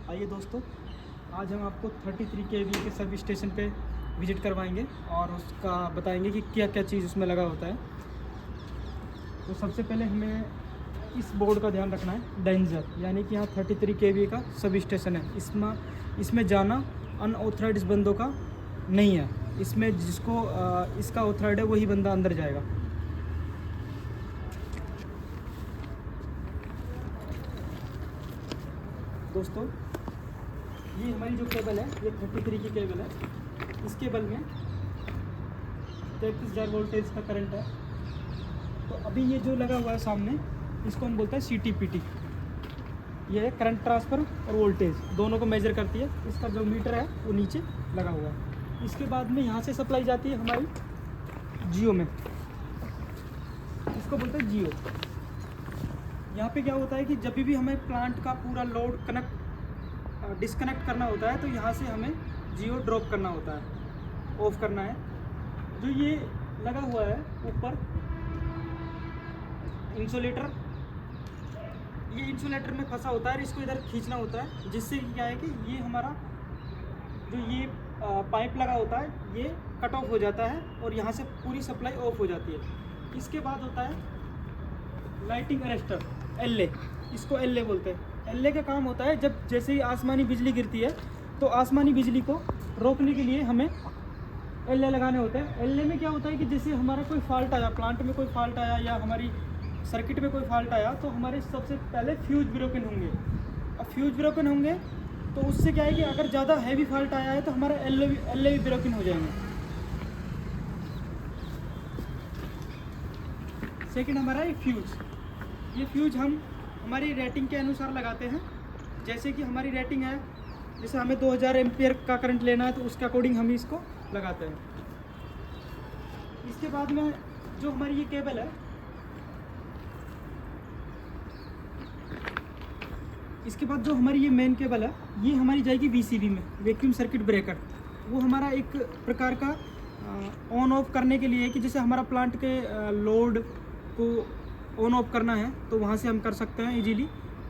आइए दोस्तों, आज हम आपको 33 kV के सर्विस स्टेशन पे विज़िट करवाएंगे और उसका बताएंगे कि क्या क्या चीज़ उसमें लगा होता है। तो सबसे पहले हमें इस बोर्ड का ध्यान रखना है, डेंजर, यानी कि यहाँ 33 kV का सर्विस स्टेशन है। इसमें जाना अनऑथराइज बंदों का नहीं है। इसमें जिसको इसका ऑथराइड है वही बंदा अंदर जाएगा। दोस्तों, ये हमारी जो केबल है, ये 33 की केबल है। इस केबल में 33,000 वोल्टेज का करंट है। तो अभी ये जो लगा हुआ है सामने, इसको हम बोलते हैं CTPT। ये है करंट ट्रांसफ़र और वोल्टेज दोनों को मेजर करती है। इसका जो मीटर है वो नीचे लगा हुआ है। इसके बाद में यहाँ से सप्लाई जाती है हमारी जियो में, इसको बोलते हैं जियो। यहाँ पे क्या होता है कि जब भी हमें प्लांट का पूरा लोड डिस्कनेक्ट करना होता है तो यहाँ से हमें जियो ड्रॉप करना होता है, ऑफ करना है। जो ये लगा हुआ है ऊपर इंसुलेटर, ये इंसुलेटर में फंसा होता है, इसको इधर खींचना होता है, जिससे क्या है कि ये हमारा जो ये पाइप लगा होता है ये कट ऑफ हो जाता है और यहाँ से पूरी सप्लाई ऑफ हो जाती है। इसके बाद होता है लाइटिंग अरेस्टर, LA, इसको LA बोलते हैं। LA का काम होता है, जब जैसे ही आसमानी बिजली गिरती है तो आसमानी बिजली को रोकने के लिए हमें LA लगाने होते हैं। LA में क्या होता है कि जैसे हमारा कोई फॉल्ट आया, प्लांट में कोई फॉल्ट आया या हमारी सर्किट में कोई फॉल्ट आया, तो हमारे सबसे पहले फ्यूज ब्रोकन होंगे। अब फ्यूज ब्रोकन होंगे तो उससे क्या है कि अगर ज़्यादा हैवी फॉल्ट आया है तो हमारा LA भी ब्रोकन हो जाएंगे। सेकंड हमारा ये फ्यूज, ये फ्यूज हम हमारी रेटिंग के अनुसार लगाते हैं। जैसे कि हमारी रेटिंग है, जैसे हमें 2000 एम्पियर का करंट लेना है तो उसके अकॉर्डिंग हम इसको लगाते हैं। इसके बाद में जो हमारी ये केबल है, इसके बाद जो हमारी ये मेन केबल है, ये हमारी जाएगी VCB में, वैक्यूम सर्किट ब्रेकर। वो हमारा एक प्रकार का ऑन ऑफ करने के लिए है कि जैसे हमारा प्लांट के लोड को ऑन ऑफ करना है तो वहाँ से हम कर सकते हैं इजीली।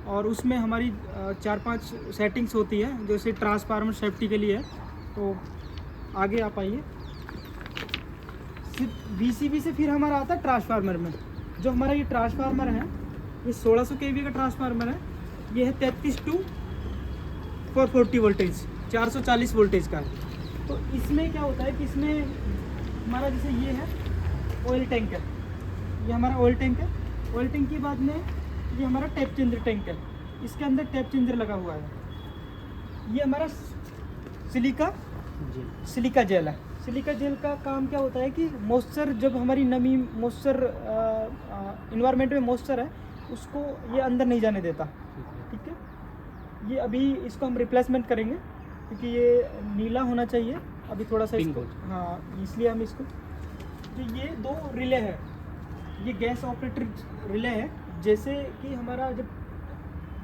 और उसमें हमारी 4-5 सेटिंग्स होती है, जैसे ट्रांसफार्मर सेफ्टी के लिए है। तो आगे आप आइए, सिर्फ VCB से फिर हमारा आता है ट्रांसफार्मर में। जो हमारा ये ट्रांसफार्मर है, ये 1600 kV का ट्रांसफार्मर है। ये है 33 to 440 वोल्टेज, 440 वोल्टेज का है। तो इसमें क्या होता है कि इसमें हमारा जैसे ये है ऑयल टैंक है, ये हमारा ऑयल टैंक है। ऑयल टैंक के बाद में ये हमारा टैप चेंजर टैंक है, इसके अंदर टैप चेंजर लगा हुआ है। ये हमारा सिलिका जेल है। सिलिका जेल का काम क्या होता है कि मॉइस्चर, जब हमारी नमी मॉइस्चर इन्वायरमेंट में मॉइस्चर है उसको ये अंदर नहीं जाने देता। ठीक है, ये अभी इसको हम रिप्लेसमेंट करेंगे क्योंकि ये नीला होना चाहिए अभी थोड़ा सा इसको, हाँ, इसलिए हम इसको। तो ये 2 रिले है, ये गैस ऑपरेटेड रिले है। जैसे कि हमारा जब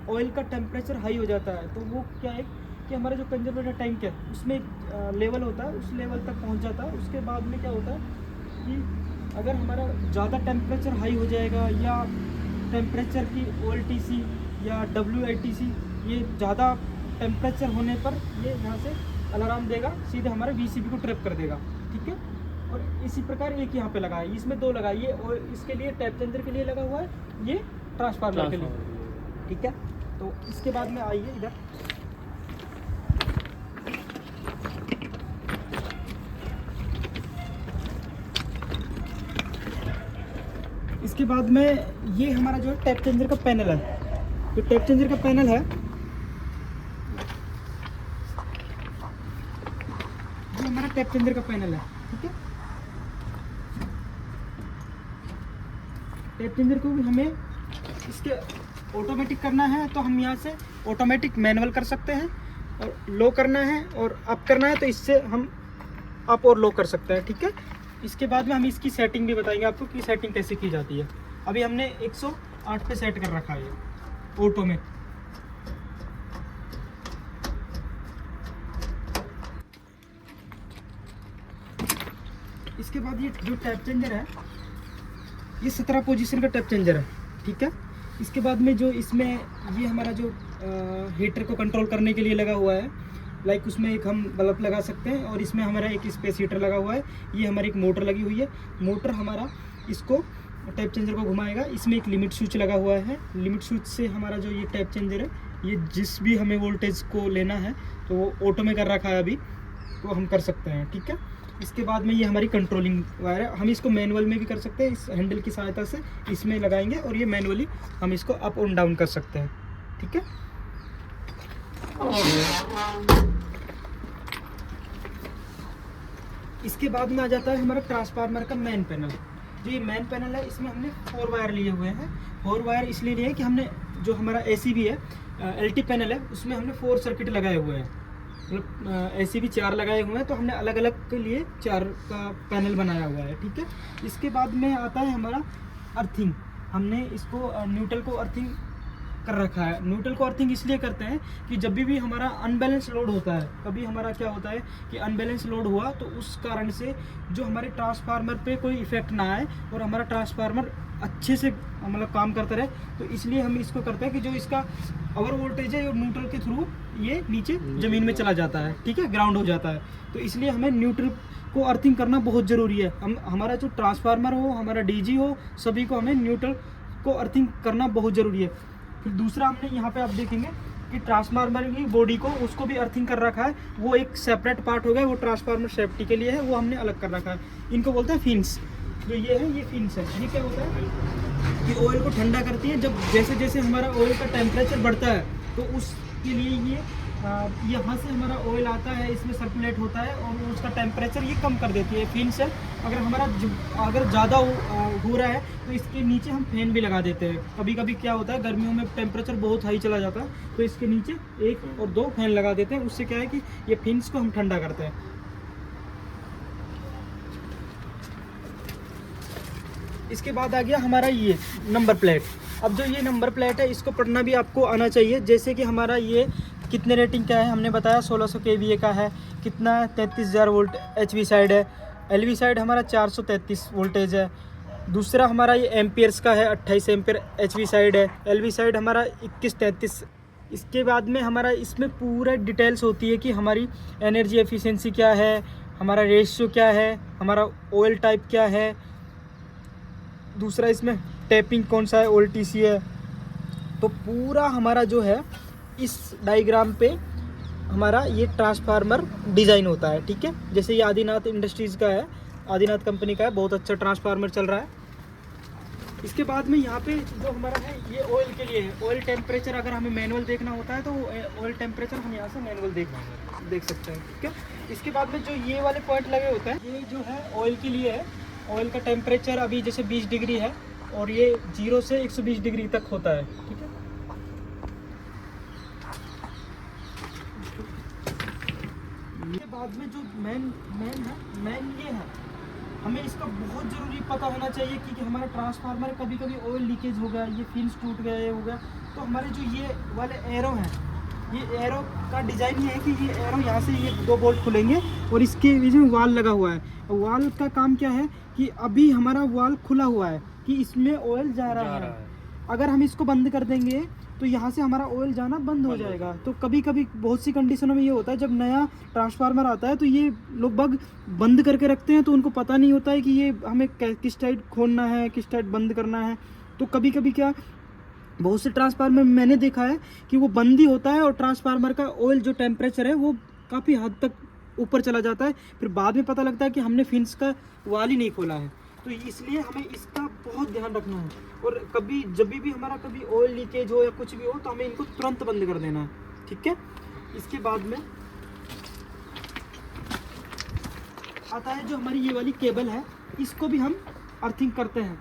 ऑयल का टेम्परेचर हाई हो जाता है तो वो क्या है कि हमारा जो कंजर्वेटर टैंक है उसमें लेवल होता है, उस लेवल तक पहुंच जाता है। उसके बाद में क्या होता है कि अगर हमारा ज़्यादा टेम्परेचर हाई हो जाएगा या टेम्परेचर की OLTC या WITC, ये ज़्यादा टेम्परेचर होने पर ये यहाँ से अलार्म देगा, सीधे हमारे VCB को ट्रैप कर देगा। ठीक है, और इसी प्रकार एक यहाँ पे लगा है, इसमें 2 लगा है, ये और इसके लिए टैप चेंजर के लिए लगा हुआ है, ये ट्रांसफार्मर के लिए। ठीक है, तो इसके बाद में आइए इधर, इसके बाद में ये हमारा जो है टैप चेंजर का पैनल है। जो टैप चेंजर का पैनल है, ये हमारा टैप चेंजर का पैनल है। ठीक है, टैप चेंजर को भी हमें इसके ऑटोमेटिक करना है तो हम यहाँ से ऑटोमेटिक मैनुअल कर सकते हैं, और लो करना है और अप करना है तो इससे हम अप और लो कर सकते हैं। ठीक है, इसके बाद में हम इसकी सेटिंग भी बताएंगे आपको कि सेटिंग कैसे की जाती है। अभी हमने 108 पे सेट कर रखा है ऑटो में। इसके बाद ये जो टैप चेंजर है, ये 17 पोजीशन का टैप चेंजर है। ठीक है, इसके बाद में जो इसमें ये हमारा जो हीटर को कंट्रोल करने के लिए लगा हुआ है। लाइक उसमें एक हम बल्ब लगा सकते हैं और इसमें हमारा एक स्पेस हीटर लगा हुआ है। ये हमारी एक मोटर लगी हुई है। मोटर हमारा इसको टैप चेंजर को घुमाएगा। इसमें एक लिमिट स्विच लगा हुआ है। लिमिट स्विच से हमारा जो ये टैप चेंजर है, ये जिस भी हमें वोल्टेज को लेना है तो वो ऑटो में कर रखा है अभी, तो हम कर सकते हैं। ठीक है, इसके बाद में ये हमारी कंट्रोलिंग वायर है। हम इसको मैनुअल में भी कर सकते हैं, इस हैंडल की सहायता से इसमें लगाएंगे और ये मैनुअली हम इसको अप और डाउन कर सकते हैं। ठीक है, इसके बाद में आ जाता है हमारा ट्रांसफार्मर का मेन पैनल। जो ये मेन पैनल है, इसमें हमने 4 वायर लिए हुए हैं। 4 वायर इसलिए लिए कि हमने जो हमारा एसीबी है, एलटी पैनल है, उसमें हमने 4 सर्किट लगाए हुए हैं। मतलब एसीबी 4 लगाए हुए हैं, तो हमने अलग अलग के लिए 4 का पैनल बनाया हुआ है। ठीक है, इसके बाद में आता है हमारा अर्थिंग। हमने इसको न्यूट्रल को अर्थिंग कर रखा है। न्यूट्रल को अर्थिंग इसलिए करते हैं कि जब भी हमारा अनबैलेंस लोड होता है, कभी हमारा क्या होता है कि अनबैलेंस लोड हुआ तो उस कारण से जो हमारे ट्रांसफार्मर पे कोई इफेक्ट ना आए और हमारा ट्रांसफार्मर अच्छे से मतलब काम करता रहे, तो इसलिए हम इसको करते हैं कि जो इसका ओवर वोल्टेज है न्यूट्रल के थ्रू ये नीचे ज़मीन में चला जाता है। ठीक है, ग्राउंड हो जाता है। तो इसलिए हमें न्यूट्रल को अर्थिंग करना बहुत ज़रूरी है। हम हमारा जो ट्रांसफार्मर हो, हमारा डीजी हो, सभी को हमें न्यूट्रल को अर्थिंग करना बहुत ज़रूरी है। फिर दूसरा हमने यहाँ पे आप देखेंगे कि ट्रांसफार्मर की बॉडी को उसको भी अर्थिंग कर रखा है। वो एक सेपरेट पार्ट हो गया, वो ट्रांसफार्मर सेफ्टी के लिए है, वो हमने अलग कर रखा है। इनको बोलते हैं फिन्स। जो ये है, ये फिन्स है। ये क्या होता है कि ऑयल को ठंडा करती है। जब जैसे जैसे हमारा ऑयल का टेम्परेचर बढ़ता है तो उसके लिए ये यहाँ से हमारा ऑयल आता है, इसमें सर्कुलेट होता है और उसका टेम्परेचर ये कम कर देती है। फिन्स है। अगर हमारा अगर ज़्यादा हो रहा है तो इसके नीचे हम फैन भी लगा देते हैं। कभी कभी क्या होता है, गर्मियों में टेम्परेचर बहुत हाई चला जाता है, तो इसके नीचे 1 और 2 फैन लगा देते हैं। उससे क्या है कि ये फिन्स को हम ठंडा करते हैं। इसके बाद आ गया हमारा ये नंबर प्लेट। अब जो ये नंबर प्लेट है, इसको पढ़ना भी आपको आना चाहिए। जैसे कि हमारा ये कितने रेटिंग का है, हमने बताया 1600 kVA का है। कितना 33,000 वोल्ट HV साइड है। LV साइड हमारा 433 वोल्टेज है। दूसरा हमारा ये एम्पियर्स का है, 28 एम्पियर HV साइड है। LV साइड हमारा 2133। इसके बाद में हमारा इसमें पूरा डिटेल्स होती है कि हमारी एनर्जी एफिशिएंसी क्या है, हमारा रेशियो क्या है, हमारा ऑयल टाइप क्या है। दूसरा इसमें टैपिंग कौन सा है, OLTC है। तो पूरा हमारा जो है इस डायग्राम पे हमारा ये ट्रांसफार्मर डिज़ाइन होता है। ठीक है, जैसे ये आदिनाथ इंडस्ट्रीज़ का है, आदिनाथ कंपनी का है, बहुत अच्छा ट्रांसफार्मर चल रहा है। इसके बाद में यहाँ पे जो हमारा है, ये ऑयल के लिए है। ऑयल टेम्परेचर अगर हमें मैनुअल देखना होता है तो ऑयल टेम्परेचर हम यहाँ से मैनुअल देख सकते हैं। ठीक है, इसके बाद में जो ये वाले पॉइंट लगे होते हैं, ये जो है ऑयल के लिए है। ऑयल का टेम्परेचर अभी जैसे 20 डिग्री है और ये 0 से 120 डिग्री तक होता है। ठीक है, इसके बाद में जो मेन ये है, हमें इसका बहुत ज़रूरी पता होना चाहिए कि हमारा ट्रांसफार्मर कभी कभी ऑयल लीकेज हो गया, ये फिन्स टूट गया, ये हो गया, तो हमारे जो ये वाले एरो हैं, ये एरो का डिज़ाइन ये है कि ये एरो यहाँ से ये 2 बोल्ट खुलेंगे और इसके बीच में वाल लगा हुआ है। वाल का काम क्या है कि अभी हमारा वाल खुला हुआ है कि इसमें ऑयल जा रहा है। अगर हम इसको बंद कर देंगे तो यहाँ से हमारा ऑयल जाना बंद हो जाएगा। तो कभी कभी बहुत सी कंडीशनों में ये होता है, जब नया ट्रांसफार्मर आता है तो ये लोग बंद करके रखते हैं, तो उनको पता नहीं होता है कि ये हमें किस टाइप खोलना है, किस टाइप बंद करना है। तो कभी कभी क्या, बहुत से ट्रांसफार्मर मैंने देखा है कि वो बंद ही होता है और ट्रांसफार्मर का ऑयल जो टेम्परेचर है वो काफ़ी हद तक ऊपर चला जाता है। फिर बाद में पता लगता है कि हमने फिन्स का वाल ही नहीं खोला है। तो इसलिए हमें इसका बहुत ध्यान रखना है। और कभी जब भी हमारा कभी ऑयल लीकेज हो या कुछ भी हो तो हमें इनको तुरंत बंद कर देना है। ठीक है, इसके बाद में आता है जो हमारी ये वाली केबल है, इसको भी हम अर्थिंग करते हैं।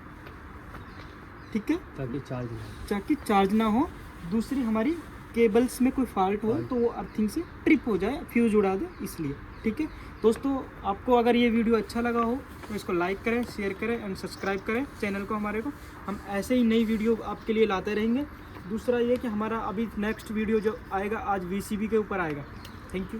ठीक है, ताकि चार्ज ना हो। दूसरी हमारी केबल्स में कोई फॉल्ट हो तो वो अर्थिंग से ट्रिप हो जाए, फ्यूज उड़ा दे, इसलिए। ठीक है दोस्तों, आपको अगर ये वीडियो अच्छा लगा हो तो इसको लाइक करें, शेयर करें एंड सब्सक्राइब करें चैनल को हमारे को। हम ऐसे ही नई वीडियो आपके लिए लाते रहेंगे। दूसरा ये कि हमारा अभी नेक्स्ट वीडियो जो आएगा आज VCB के ऊपर आएगा। Thank you.